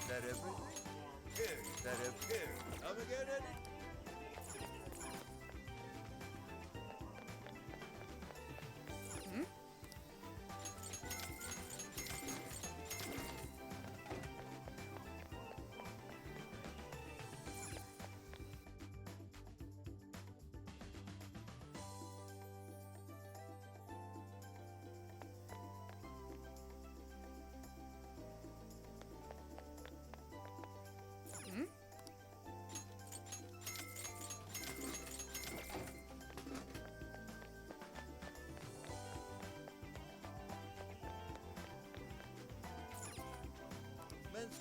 that everything? Here, is that everything? Come again, Eddie?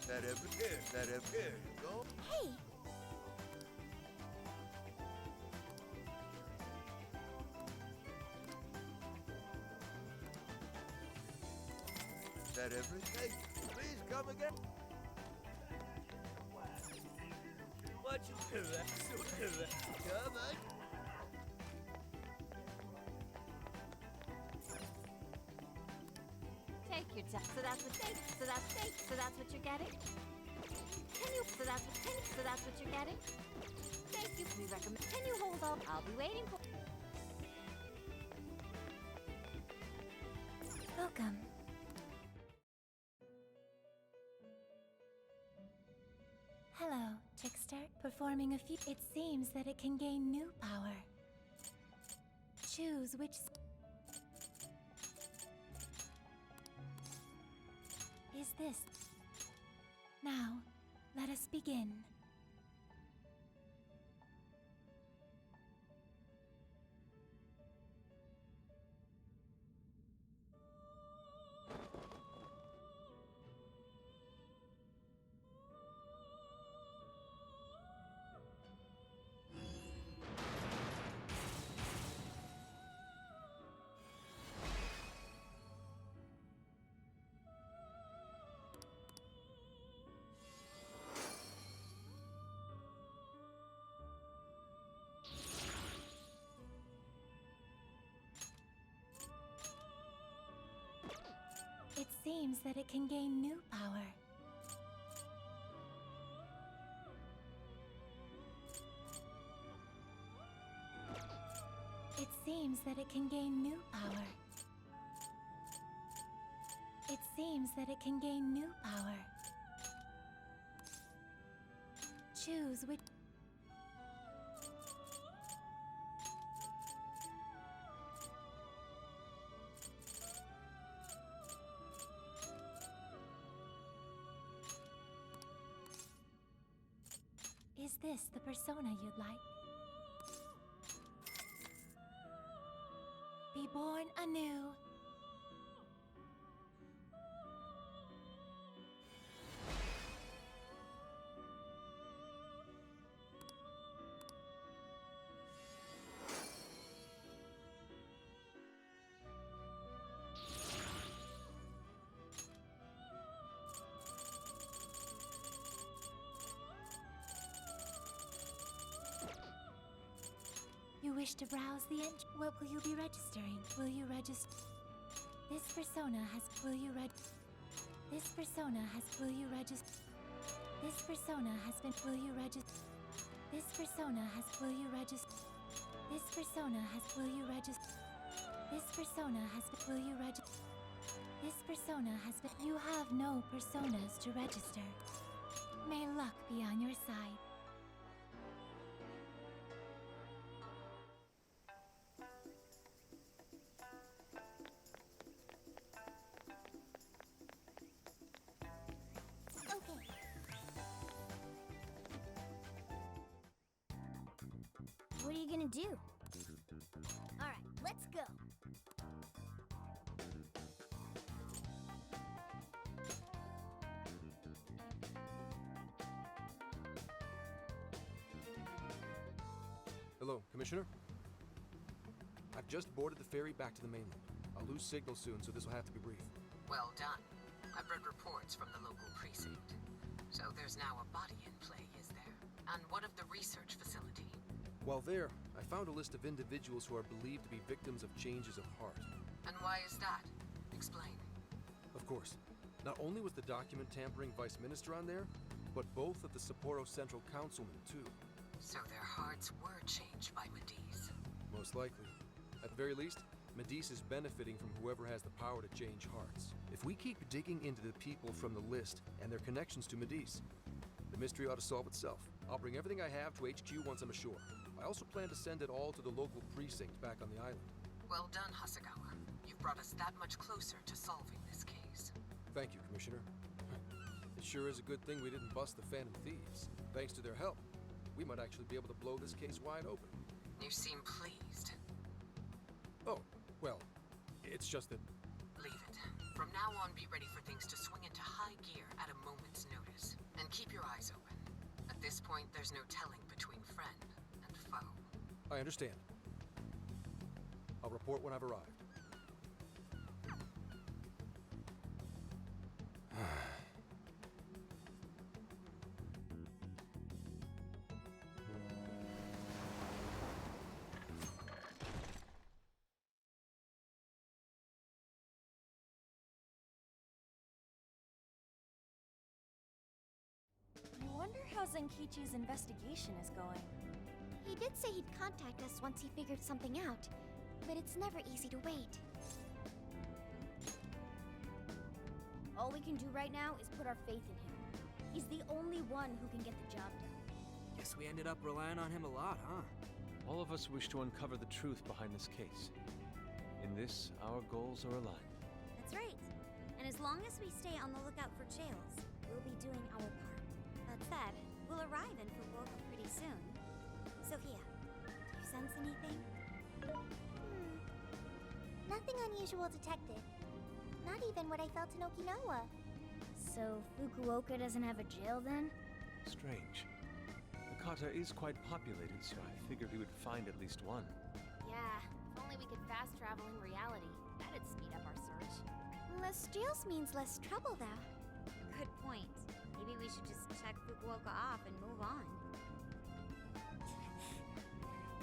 That everything? That everything? Go. Hey! That everything? Please come again. What you do that? Come on. Take your time. So that's what so that's what you're getting? So that's what you're getting? Thank you. We recommend. Can you hold on? I'll be waiting for. Welcome. Hello, Trickster. Performing a few. It seems that it can gain new power. Choose which. Is this? Now, let us begin. It seems that it can gain new power. It seems that it can gain new power. It seems that it can gain new power. Choose which. Is this the persona you'd like? Be born anew. You wish to browse the what will you be registering? Will you register? This persona has. Will you This persona has. Will you register? This persona has been. Will you register? This persona has. Will you register? This persona has. Will you register? This persona has been. Will you register? This persona has been. You have no personas to register. May luck be on your side. What are you gonna do? Alright, let's go. Hello, Commissioner? I've just boarded the ferry back to the mainland. I'll lose signal soon, so this will have to be brief. Well done. I've read reports from the local precinct. So there's now a body in play, is there? And what of the research facility? While there, I found a list of individuals who are believed to be victims of changes of heart. And why is that? Explain. Of course. Not only was the document tampering vice minister on there, but both of the Sapporo Central Councilmen, too. So their hearts were changed by Mediz. Most likely. At the very least, Mediz is benefiting from whoever has the power to change hearts. If we keep digging into the people from the list and their connections to Mediz, the mystery ought to solve itself. I'll bring everything I have to HQ once I'm ashore. I also plan to send it all to the local precinct back on the island. Well done, Hasegawa. You've brought us that much closer to solving this case. Thank you, Commissioner. It sure is a good thing we didn't bust the Phantom Thieves. Thanks to their help, we might actually be able to blow this case wide open. You seem pleased. Oh, well, it's just that... Leave it. From now on, be ready for things to swing into high gear at a moment's notice. And keep your eyes open. At this point, there's no telling between friend and foe. I understand. I'll report when I've arrived. I wonder how Zenkichi's investigation is going. He did say he'd contact us once he figured something out, but it's never easy to wait. All we can do right now is put our faith in him. He's the only one who can get the job done. Guess we ended up relying on him a lot, huh? All of us wish to uncover the truth behind this case. In this, our goals are aligned. That's right. And as long as we stay on the lookout for jails, we'll be doing our part. That said, we'll arrive in Fukuoka pretty soon. Sophia, do you sense anything? Nothing unusual detected. Not even what I felt in Okinawa. So Fukuoka doesn't have a jail then? Strange. Hakata is quite populated, so I figured we would find at least one. Yeah, if only we could fast travel in reality. That'd speed up our search. Less jails means less trouble, though. Good point. Maybe we should just check Fukuoka off and move on.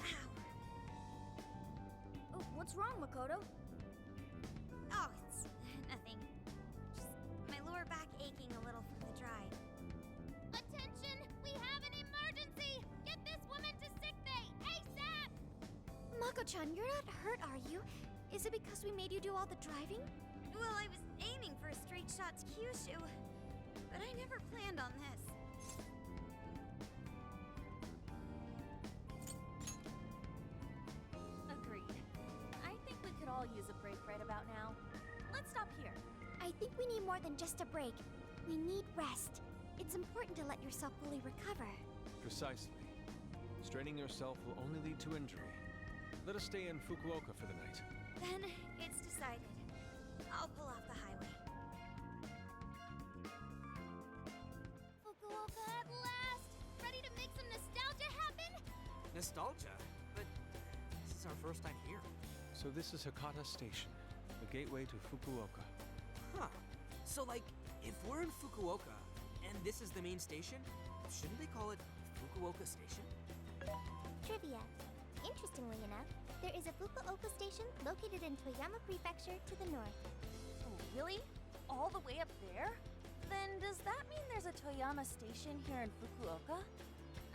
Ow. Oh, what's wrong, Makoto? Oh, it's nothing. Just my lower back aching a little from the drive. Attention! We have an emergency! Get this woman to sickbay, ASAP! Mako-chan, you're not hurt, are you? Is it because we made you do all the driving? Well, I was aiming for a straight shot to Kyushu, but I never planned on this. Agreed. I think we could all use a break right about now. Let's stop here. I think we need more than just a break. We need rest. It's important to let yourself fully recover. Precisely. Straining yourself will only lead to injury. Let us stay in Fukuoka for the night. Then it's decided. I'll pull off the highway. Fukuoka at last! Ready to make some nostalgia happen? Nostalgia? But this is our first time here. So this is Hakata Station, the gateway to Fukuoka. Huh. So, like, if we're in Fukuoka, and this is the main station, shouldn't they call it Fukuoka Station? Trivia. Interestingly enough, there is a Fukuoka station located in Toyama Prefecture to the north. Oh, really? All the way up there? Then does that mean there's a Toyama station here in Fukuoka?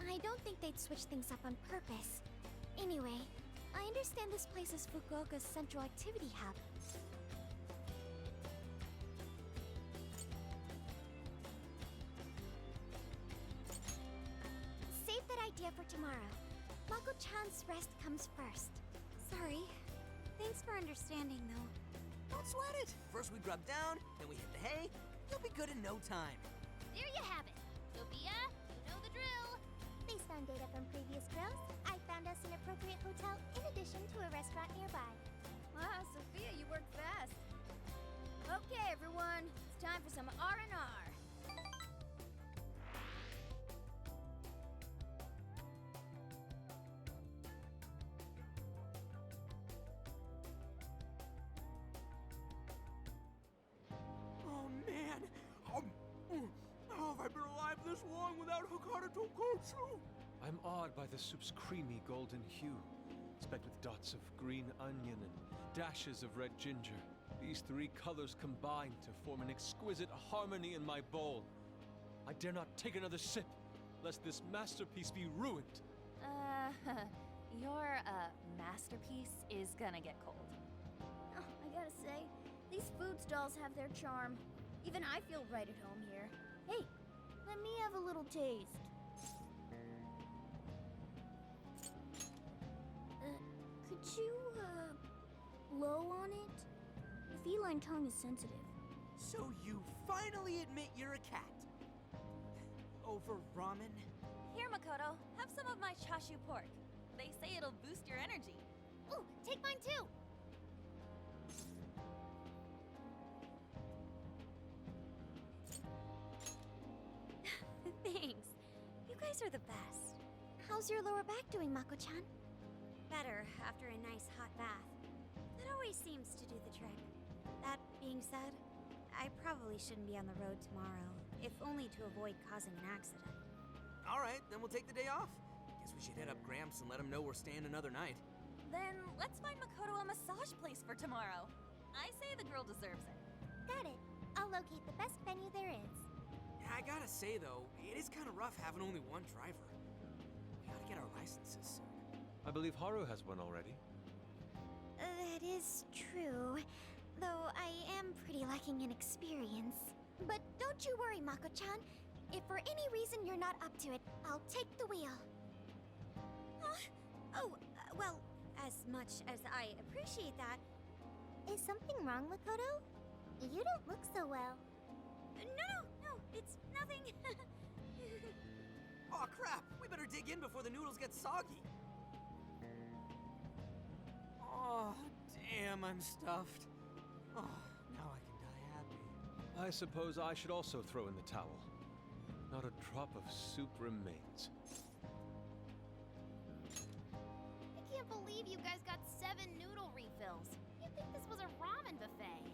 I don't think they'd switch things up on purpose. Anyway, I understand this place is Fukuoka's central activity hub. Save that idea for tomorrow. Mako-chan's rest comes first. Sorry. Thanks for understanding, though. Don't sweat it. First we grub down, then we hit the hay. You'll be good in no time. There you have it. Sophia, you know the drill. Based on data from previous drills, I found us an appropriate hotel in addition to a restaurant nearby. Wow, Sophia, you work fast. Okay, everyone, it's time for some R&R. Oh, man. How have I been alive this long without Hakata Tonkotsu? I'm awed by the soup's creamy golden hue, specked with dots of green onion and dashes of red ginger. These three colors combine to form an exquisite harmony in my bowl. I dare not take another sip, lest this masterpiece be ruined. Your, masterpiece is gonna get cold. Oh, I gotta say, these food stalls have their charm. Even I feel right at home here. Hey, let me have a little taste. Could you, blow on it? The feline tongue is sensitive. So you finally admit you're a cat. Over ramen? Here, Makoto, have some of my chashu pork. They say it'll boost your energy. Ooh, take mine too! Thanks. You guys are the best. How's your lower back doing, Mako-chan? Better after a nice hot bath. That always seems to do the trick. That being said, I probably shouldn't be on the road tomorrow, if only to avoid causing an accident. Alright, then we'll take the day off. Guess we should hit up Gramps and let him know we're staying another night. Then let's find Makoto a massage place for tomorrow. I say the girl deserves it. Got it. I'll locate the best venue there is. Yeah, I gotta say though, it is kind of rough having only one driver. We gotta get our licenses soon. I believe Haru has one already. That is true. Though I am pretty lacking in experience. But don't you worry, Mako-chan. If for any reason you're not up to it, I'll take the wheel. Oh, well, as much as I appreciate that. Is something wrong, Makoto? You don't look so well. No, it's nothing. Aw, crap! We better dig in before the noodles get soggy. Oh, damn, I'm stuffed. Oh, now I can die happy. I suppose I should also throw in the towel. Not a drop of soup remains. I can't believe you guys got 7 noodle refills. You'd think this was a ramen buffet.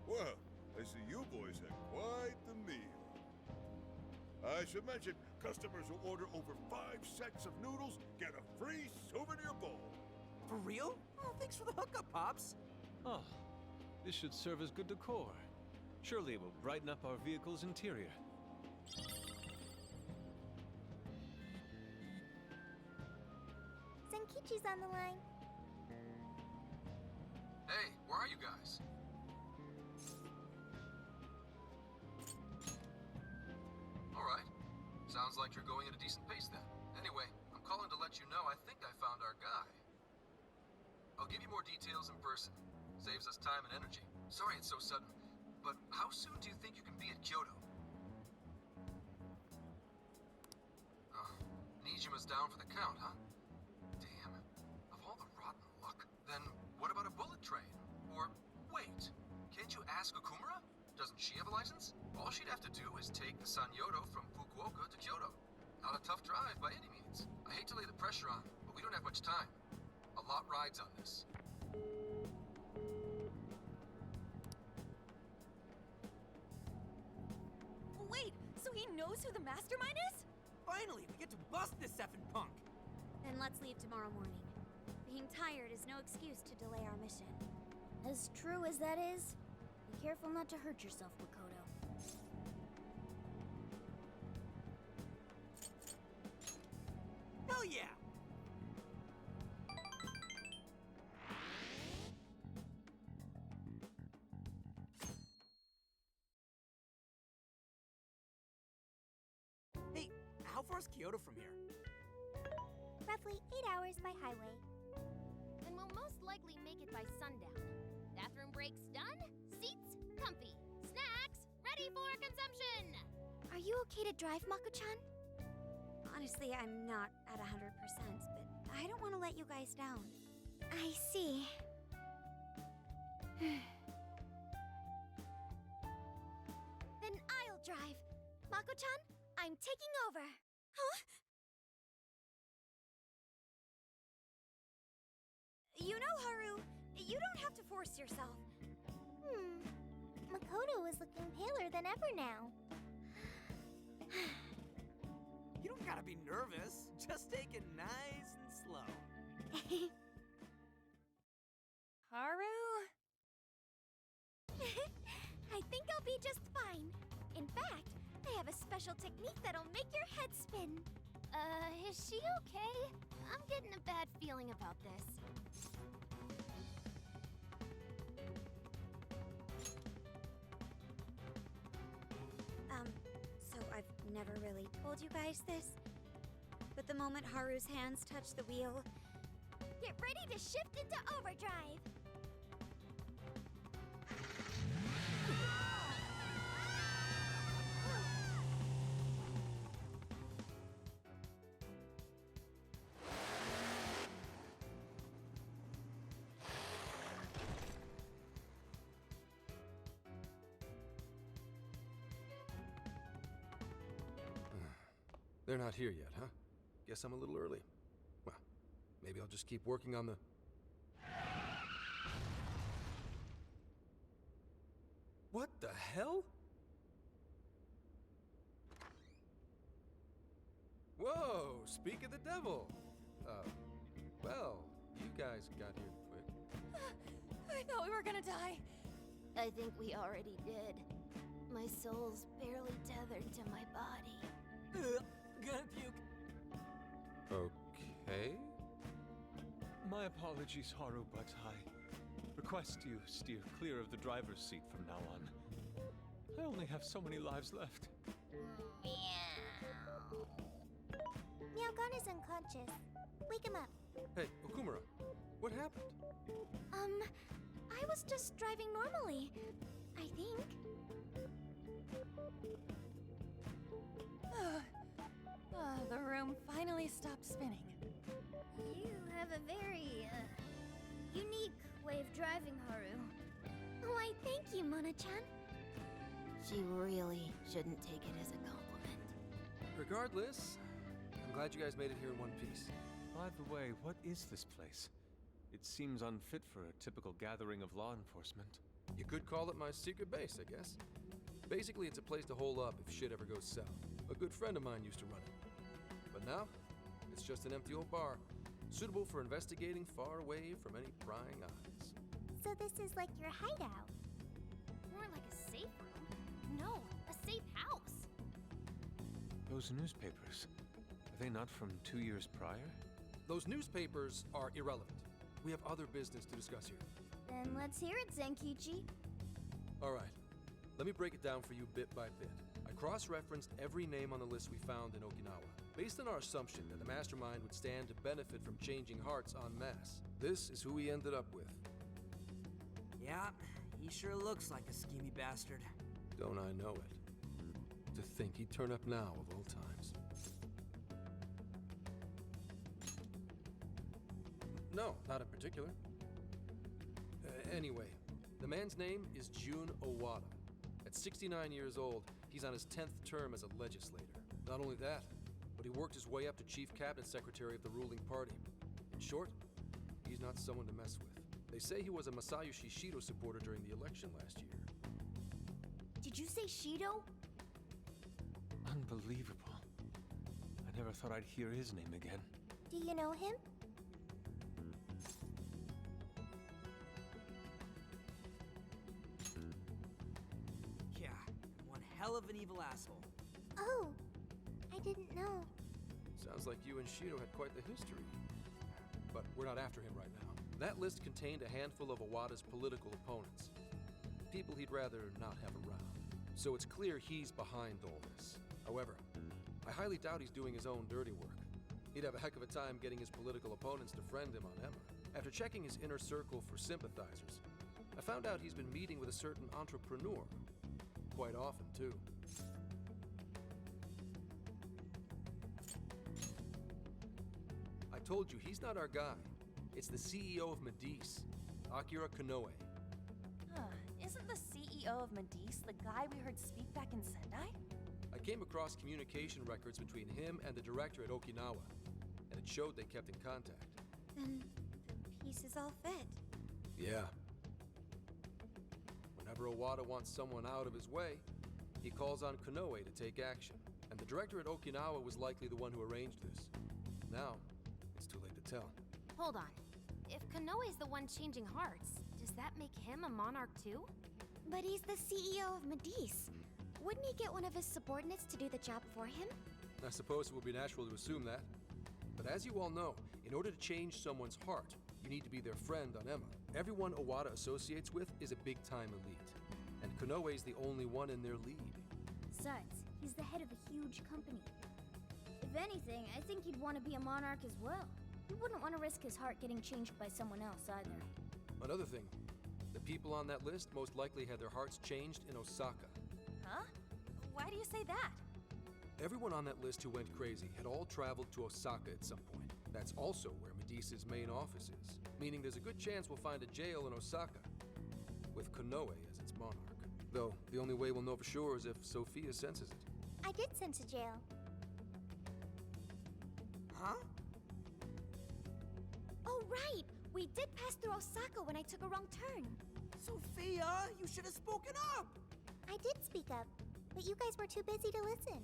Well, I see you boys had quite the meal. I should mention, customers who order over 5 sets of noodles get a free souvenir bowl. For real? Oh, thanks for the hookup, Pops. Oh, this should serve as good decor. Surely it will brighten up our vehicle's interior. Zenkichi's on the line. Hey, where are you guys? Alright. Sounds like you're going at a decent pace then. Anyway, I'm calling to let you know I think I found our guy. I'll give you more details in person. Saves us time and energy. Sorry it's so sudden, but how soon do you think you can be at Kyoto? Nijima's down for the count, huh? Damn. Of all the rotten luck. Then what about a bullet train? Or, wait, can't you ask Okumura? Doesn't she have a license? All she'd have to do is take the Sanyodo from Fukuoka to Kyoto. Not a tough drive by any means. I hate to lay the pressure on, but we don't have much time. A lot rides on this. Wait, so he knows who the mastermind is? Finally, we get to bust this effing punk. Then let's leave tomorrow morning. Being tired is no excuse to delay our mission. As true as that is, be careful not to hurt yourself, Makoto. Hell yeah! Hey, how far is Kyoto from here? Roughly 8 hours by highway. And we'll most likely make it by sundown. Bathroom breaks done, seats comfy, snacks ready for consumption! Are you okay to drive, Mako-chan? Honestly, I'm not at 100%, but I don't want to let you guys down. I see. Then I'll drive. Mako-chan, I'm taking over. Huh? You know, Haru, you don't have to force yourself. Makoto is looking paler than ever now. You don't gotta be nervous. Just take it nice and slow. Haru? have a special technique that'll make your head spin. Is she okay? I'm getting a bad feeling about this. So I've never really told you guys this, but the moment Haru's hands touch the wheel, get ready to shift into overdrive! They're not here yet, huh? Guess I'm a little early. Well, maybe I'll just keep working on the... What the hell? Whoa, speak of the devil. Well, you guys got here quick. I thought we were gonna die. I think we already did. My soul's barely tethered to my body. Gonna puke. Okay. My apologies, Haru, but I request you steer clear of the driver's seat from now on. I only have so many lives left. Meowgon is unconscious. Wake him up. Hey, Okumura, what happened? I was just driving normally, I think. The room finally stopped spinning. You have a very, unique way of driving, Haru. Why, thank you, Mona-chan. She really shouldn't take it as a compliment. Regardless, I'm glad you guys made it here in one piece. By the way, what is this place? It seems unfit for a typical gathering of law enforcement. You could call it my secret base, I guess. Basically, it's a place to hole up if shit ever goes south. A good friend of mine used to run it. But now, it's just an empty old bar, suitable for investigating far away from any prying eyes. So this is like your hideout. More like a safe room. No, a safe house. Those newspapers, are they not from 2 years prior? Those newspapers are irrelevant. We have other business to discuss here. Then let's hear it, Zenkichi. All right, let me break it down for you bit by bit. I cross-referenced every name on the list we found in Okinawa, based on our assumption that the mastermind would stand to benefit from changing hearts en masse. This is who we ended up with. Yeah, he sure looks like a schemy bastard. Don't I know it? To think he'd turn up now of all times. No, not in particular. Anyway, the man's name is Jun Owada. At 69 years old, he's on his 10th term as a legislator. Not only that, but he worked his way up to chief cabinet secretary of the ruling party. In short, he's not someone to mess with. They say he was a Masayoshi Shido supporter during the election last year. Did you say Shido? Unbelievable. I never thought I'd hear his name again. Do you know him? Yeah, one hell of an evil asshole. Oh, I didn't know. Sounds like you and Shido had quite the history. But we're not after him right now. That list contained a handful of Owada's political opponents. People he'd rather not have around. So it's clear he's behind all this. However, I highly doubt he's doing his own dirty work. He'd have a heck of a time getting his political opponents to friend him on Emma. After checking his inner circle for sympathizers, I found out he's been meeting with a certain entrepreneur. Quite often, too. I told you, he's not our guy. It's the CEO of Medice, Akira Konoe. Isn't the CEO of Medice the guy we heard speak back in Sendai? I came across communication records between him and the director at Okinawa, and it showed they kept in contact. Then the pieces all fit. Yeah. Whenever Owada wants someone out of his way, he calls on Konoe to take action. And the director at Okinawa was likely the one who arranged this. Now, it's too late to tell. Hold on. If Konoe's the one changing hearts, does that make him a monarch too? But he's the CEO of Medice. Wouldn't he get one of his subordinates to do the job for him? I suppose it would be natural to assume that. But as you all know, in order to change someone's heart, you need to be their friend on Emma. Everyone Owada associates with is a big-time elite. And Konoe's the only one in their league. Besides, he's the head of a huge company. If anything, I think he'd want to be a monarch as well. He wouldn't want to risk his heart getting changed by someone else either. Another thing, the people on that list most likely had their hearts changed in Osaka. Huh? Why do you say that? Everyone on that list who went crazy had all traveled to Osaka at some point. That's also where Medea's main office is, meaning there's a good chance we'll find a jail in Osaka, with Konoe as its monarch. Though, the only way we'll know for sure is if Sophia senses it. I did sense a jail. Huh? Oh, right! We did pass through Osaka when I took a wrong turn. Sophia, you should have spoken up! I did speak up, but you guys were too busy to listen.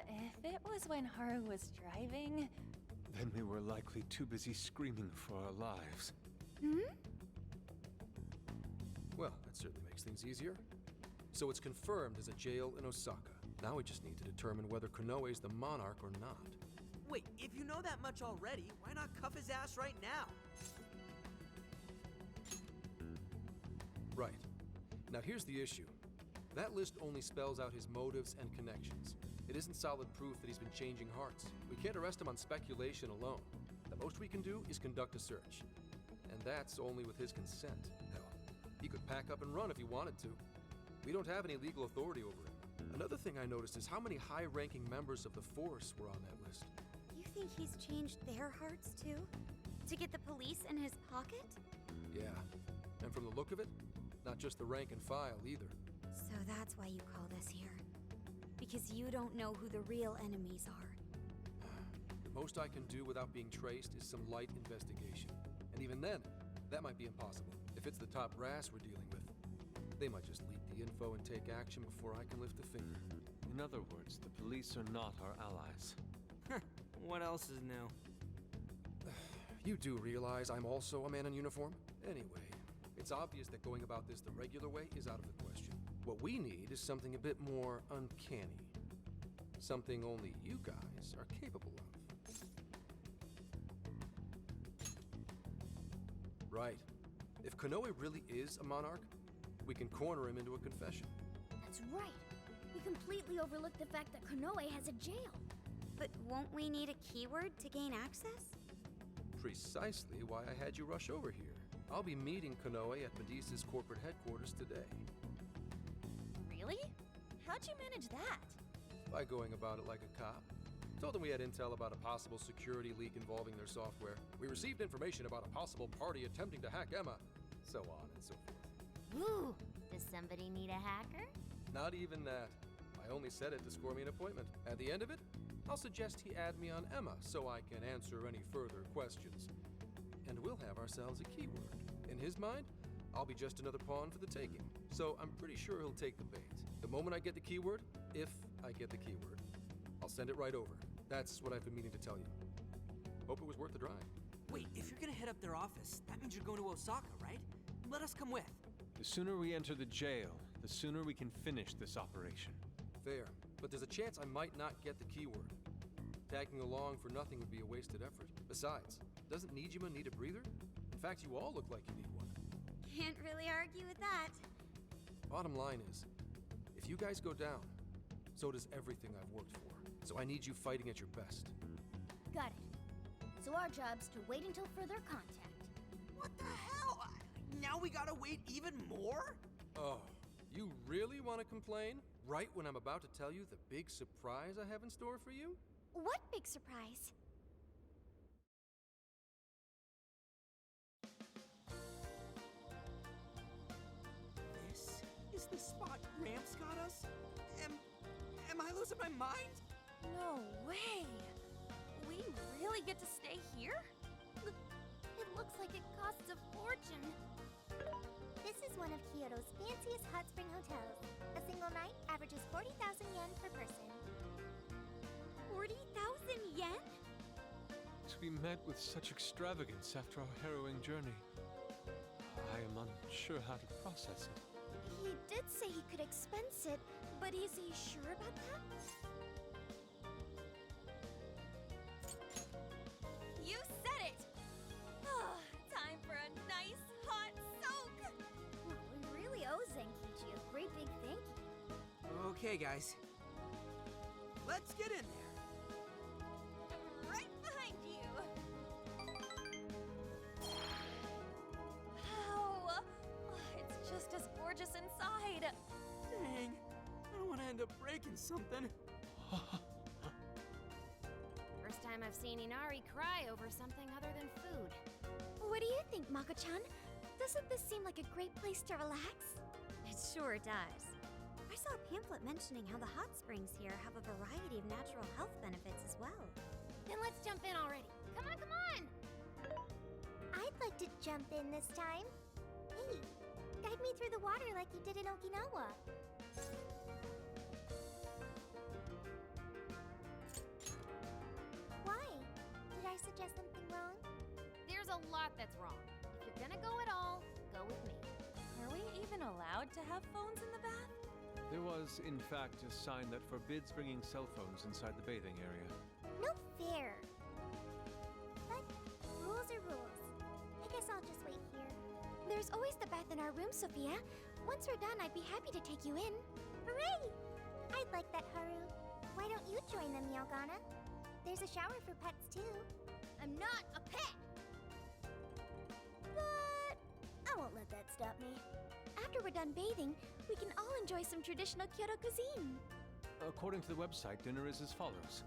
If it was when Haru was driving... Then we were likely too busy screaming for our lives. Well, that certainly makes things easier. So it's confirmed as a jail in Osaka. Now we just need to determine whether Konoe's the monarch or not. Wait, if you know that much already, why not cuff his ass right now? Right. Now here's the issue. That list only spells out his motives and connections. It isn't solid proof that he's been changing hearts. We can't arrest him on speculation alone. The most we can do is conduct a search. And that's only with his consent. Hell, he could pack up and run if he wanted to. We don't have any legal authority over him. Another thing I noticed is how many high-ranking members of the Force were on that list. You think he's changed their hearts too? To get the police in his pocket? Yeah. And from the look of it, not just the rank and file either. So that's why you called us here. Because you don't know who the real enemies are. The most I can do without being traced is some light investigation. And even then, that might be impossible. If it's the top brass we're dealing with, they might just leak the info and take action before I can lift a finger. In other words, the police are not our allies. What else is new? You do realize I'm also a man in uniform? Anyway, it's obvious that going about this the regular way is out of the question. What we need is something a bit more uncanny. Something only you guys are capable of. Right. If Konoe really is a monarch, we can corner him into a confession. That's right. We completely overlooked the fact that Konoe has a jail. But won't we need a keyword to gain access? Precisely why I had you rush over here. I'll be meeting Konoe at Medea's corporate headquarters today. Really? How'd you manage that? By going about it like a cop. Told them we had intel about a possible security leak involving their software. We received information about a possible party attempting to hack Emma. So on and so forth. Ooh, does somebody need a hacker? Not even that. I only said it to score me an appointment. At the end of it, I'll suggest he add me on Emma so I can answer any further questions. And we'll have ourselves a keyword. In his mind, I'll be just another pawn for the taking. So I'm pretty sure he'll take the bait. The moment I get the keyword, if I get the keyword, I'll send it right over. That's what I've been meaning to tell you. Hope it was worth the drive. Wait, if you're gonna head up their office, that means you're going to Osaka, right? Let us come with. The sooner we enter the jail, the sooner we can finish this operation. Fair, but there's a chance I might not get the keyword. Tagging along for nothing would be a wasted effort. Besides, doesn't Nijima need a breather? In fact, you all look like you need one. Can't really argue with that. Bottom line is, if you guys go down, so does everything I've worked for. So I need you fighting at your best. Got it. So our job's to wait until further contact. What the hell? Now we gotta wait even more? Oh, you really want to complain? Right when I'm about to tell you the big surprise I have in store for you? What big surprise? This is the spot Gramps got us? Am I losing my mind? No way! We really get to stay here? It looks like it costs a fortune. This is one of Kyoto's fanciest hot spring hotels. A single night averages 40,000 yen per person. 40,000 yen? To be met with such extravagance after our harrowing journey, I am unsure how to process it. He did say he could expense it, but is he sure about that? You said it! Time for a nice hot soak! Well, we really owe Zenkichi a great big thank you. Okay, guys. Let's get in there. Right behind you! Wow! It's just as gorgeous inside! Dang. I don't want to end up breaking something. First time I've seen Inari cry over something other than food. What do you think, Mako-chan? Doesn't this seem like a great place to relax? It sure does. I saw a pamphlet mentioning how the hot springs here have a variety of natural health benefits as well. Then let's jump in already. Come on, come on! I'd like to jump in this time. Hey, guide me through the water like you did in Okinawa. Why? Did I suggest something wrong? There's a lot that's wrong. If you're gonna go at all, go with me. Are we even allowed to have phones in the bath? There was, in fact, a sign that forbids bringing cell phones inside the bathing area. No fair. But rules are rules. I guess I'll just wait here. There's always the bath in our room, Sophia. Once we're done, I'd be happy to take you in. Hooray! I'd like that, Haru. Why don't you join them, Yelgana? There's a shower for pets, too. I'm not a pet! But I won't let that stop me. After we're done bathing, we can all enjoy some traditional Kyoto cuisine. According to the website, dinner is as follows: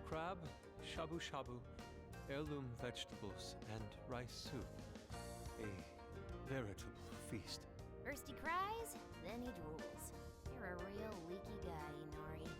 crab, shabu shabu, heirloom vegetables, and rice soup. A veritable feast. First he cries, then he drools. You're a real leaky guy, Inari.